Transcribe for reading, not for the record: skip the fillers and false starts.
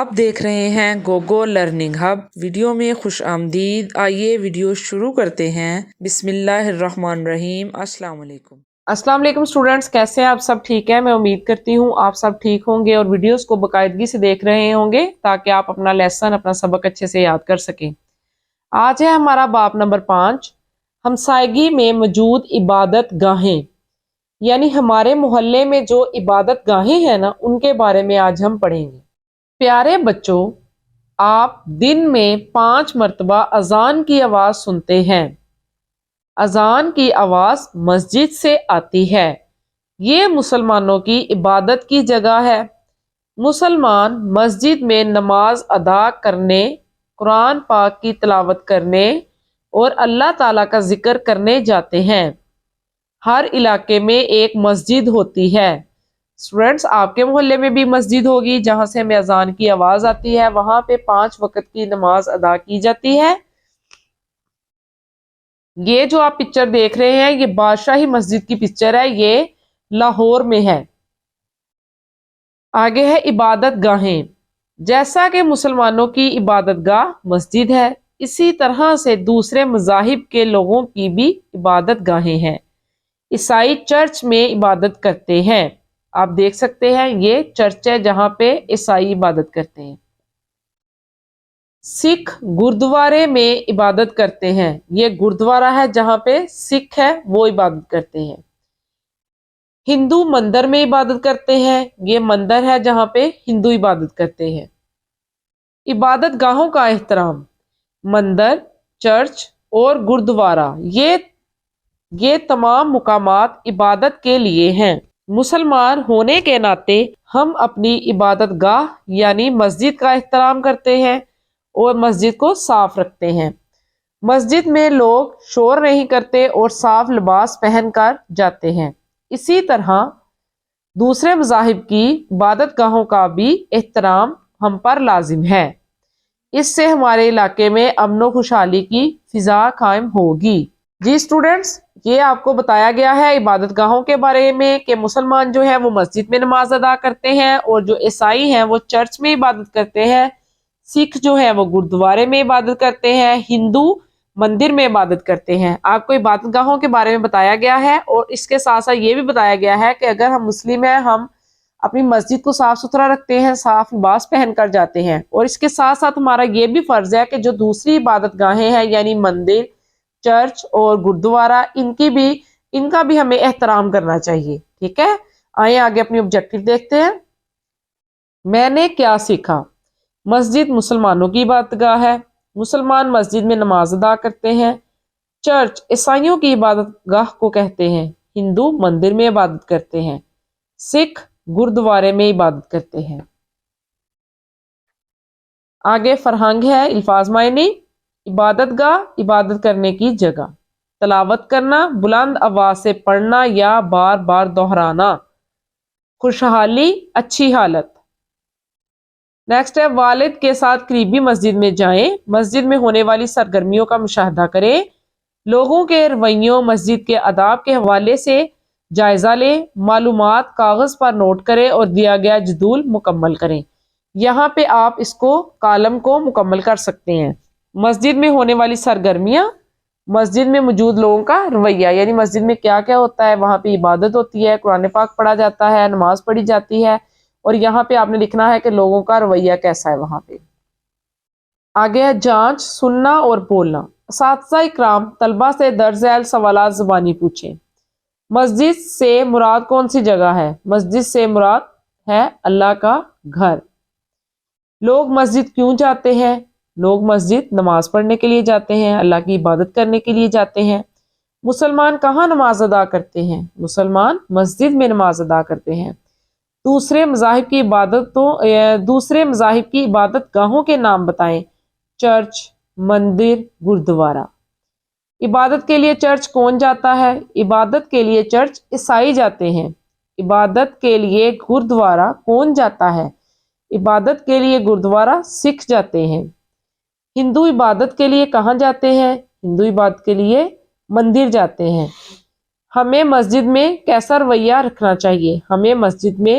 آپ دیکھ رہے ہیں گوگو لرننگ ہب۔ ویڈیو میں خوش آمدید۔ آئیے ویڈیو شروع کرتے ہیں۔ بسم اللہ الرحمن الرحیم۔ السلام علیکم۔ السلام علیکم اسٹوڈینٹس، کیسے ہیں آپ سب؟ ٹھیک ہے، میں امید کرتی ہوں آپ سب ٹھیک ہوں گے اور ویڈیوز کو باقاعدگی سے دیکھ رہے ہوں گے تاکہ آپ اپنا لیسن، اپنا سبق اچھے سے یاد کر سکیں۔ آج ہے ہمارا باب نمبر 5، ہمسائیگی میں موجود عبادت گاہیں، یعنی ہمارے محلے میں جو عبادت گاہیں ہیں نا، ان کے بارے میں آج ہم پڑھیں گے۔ پیارے بچوں، آپ دن میں 5 مرتبہ اذان کی آواز سنتے ہیں۔ اذان کی آواز مسجد سے آتی ہے۔ یہ مسلمانوں کی عبادت کی جگہ ہے۔ مسلمان مسجد میں نماز ادا کرنے، قرآن پاک کی تلاوت کرنے اور اللہ تعالیٰ کا ذکر کرنے جاتے ہیں۔ ہر علاقے میں ایک مسجد ہوتی ہے۔ اسٹوڈینٹس، آپ کے محلے میں بھی مسجد ہوگی جہاں سے ہمیں اذان کی آواز آتی ہے، وہاں پہ 5 وقت کی نماز ادا کی جاتی ہے۔ یہ جو آپ پکچر دیکھ رہے ہیں، یہ بادشاہی مسجد کی پکچر ہے، یہ لاہور میں ہے۔ آگے ہے عبادت گاہیں۔ جیسا کہ مسلمانوں کی عبادت گاہ مسجد ہے، اسی طرح سے دوسرے مذاہب کے لوگوں کی بھی عبادت گاہیں ہیں۔ عیسائی چرچ میں عبادت کرتے ہیں۔ آپ دیکھ سکتے ہیں یہ چرچ ہے جہاں پہ عیسائی عبادت کرتے ہیں۔ سکھ گردوارے میں عبادت کرتے ہیں۔ یہ گردوارہ ہے جہاں پہ سکھ ہے وہ عبادت کرتے ہیں۔ ہندو مندر میں عبادت کرتے ہیں۔ یہ مندر ہے جہاں پہ ہندو عبادت کرتے ہیں۔ عبادت گاہوں کا احترام۔ مندر، چرچ اور گردوارہ یہ تمام مقامات عبادت کے لیے ہیں۔ مسلمان ہونے کے ناطے ہم اپنی عبادت گاہ یعنی مسجد کا احترام کرتے ہیں اور مسجد کو صاف رکھتے ہیں۔ مسجد میں لوگ شور نہیں کرتے اور صاف لباس پہن کر جاتے ہیں۔ اسی طرح دوسرے مذاہب کی عبادت گاہوں کا بھی احترام ہم پر لازم ہے۔ اس سے ہمارے علاقے میں امن و خوشحالی کی فضا قائم ہوگی۔ جی اسٹوڈینٹس، یہ آپ کو بتایا گیا ہے عبادت گاہوں کے بارے میں کہ مسلمان جو ہے وہ مسجد میں نماز ادا کرتے ہیں اور جو عیسائی ہیں وہ چرچ میں عبادت کرتے ہیں، سکھ جو ہے وہ گردوارے میں عبادت کرتے ہیں، ہندو مندر میں عبادت کرتے ہیں۔ آپ کو عبادت گاہوں کے بارے میں بتایا گیا ہے اور اس کے ساتھ ساتھ یہ بھی بتایا گیا ہے کہ اگر ہم مسلم ہیں، ہم اپنی مسجد کو صاف ستھرا رکھتے ہیں، صاف لباس پہن کر جاتے ہیں، اور اس کے ساتھ ساتھ ہمارا یہ بھی فرض ہے کہ جو دوسری عبادت گاہیں ہیں یعنی مندر، چرچ اور گردوارہ، ان کا بھی ہمیں احترام کرنا چاہیے۔ ٹھیک ہے، آئیں آگے اپنی آبجیکٹو دیکھتے ہیں۔ میں نے کیا سیکھا؟ مسجد مسلمانوں کی عبادت گاہ ہے۔ مسلمان مسجد میں نماز ادا کرتے ہیں۔ چرچ عیسائیوں کی عبادت گاہ کو کہتے ہیں۔ ہندو مندر میں عبادت کرتے ہیں۔ سکھ گردوارے میں عبادت کرتے ہیں۔ آگے فرہنگ ہے، الفاظ معنی۔ عبادت گاہ، عبادت کرنے کی جگہ۔ تلاوت کرنا، بلند آواز سے پڑھنا یا بار بار دہرانا۔ خوشحالی، اچھی حالت۔ نیکسٹ ہے والد کے ساتھ قریبی مسجد میں جائیں۔ مسجد میں ہونے والی سرگرمیوں کا مشاہدہ کریں۔ لوگوں کے رویوں، مسجد کے آداب کے حوالے سے جائزہ لیں۔ معلومات کاغذ پر نوٹ کریں اور دیا گیا جدول مکمل کریں۔ یہاں پہ آپ اس کالم کو مکمل کر سکتے ہیں۔ مسجد میں ہونے والی سرگرمیاں، مسجد میں موجود لوگوں کا رویہ، یعنی مسجد میں کیا کیا ہوتا ہے، وہاں پہ عبادت ہوتی ہے، قرآن پاک پڑھا جاتا ہے، نماز پڑھی جاتی ہے، اور یہاں پہ آپ نے لکھنا ہے کہ لوگوں کا رویہ کیسا ہے وہاں پہ۔ آگے ہے جانچ، سننا اور بولنا۔ اساتذہ اکرام طلبہ سے درج ذیل سوالات زبانی پوچھیں۔ مسجد سے مراد کون سی جگہ ہے؟ مسجد سے مراد ہے اللہ کا گھر۔ لوگ مسجد کیوں جاتے ہیں؟ لوگ مسجد نماز پڑھنے کے لیے جاتے ہیں، اللہ کی عبادت کرنے کے لیے جاتے ہیں۔ مسلمان کہاں نماز ادا کرتے ہیں؟ مسلمان مسجد میں نماز ادا کرتے ہیں۔ دوسرے مذاہب کی عبادت گاہوں کے نام بتائیں۔ چرچ، مندر، گردوارہ۔ عبادت کے لیے چرچ کون جاتا ہے؟ عبادت کے لیے چرچ عیسائی جاتے ہیں۔ عبادت کے لیے گردوارہ کون جاتا ہے؟ عبادت کے لیے گردوارہ سکھ جاتے ہیں۔ ہندو عبادت کے لیے کہاں جاتے ہیں؟ ہندو عبادت کے لیے مندر جاتے ہیں۔ ہمیں مسجد میں کیسا رویہ رکھنا چاہیے؟ ہمیں مسجد میں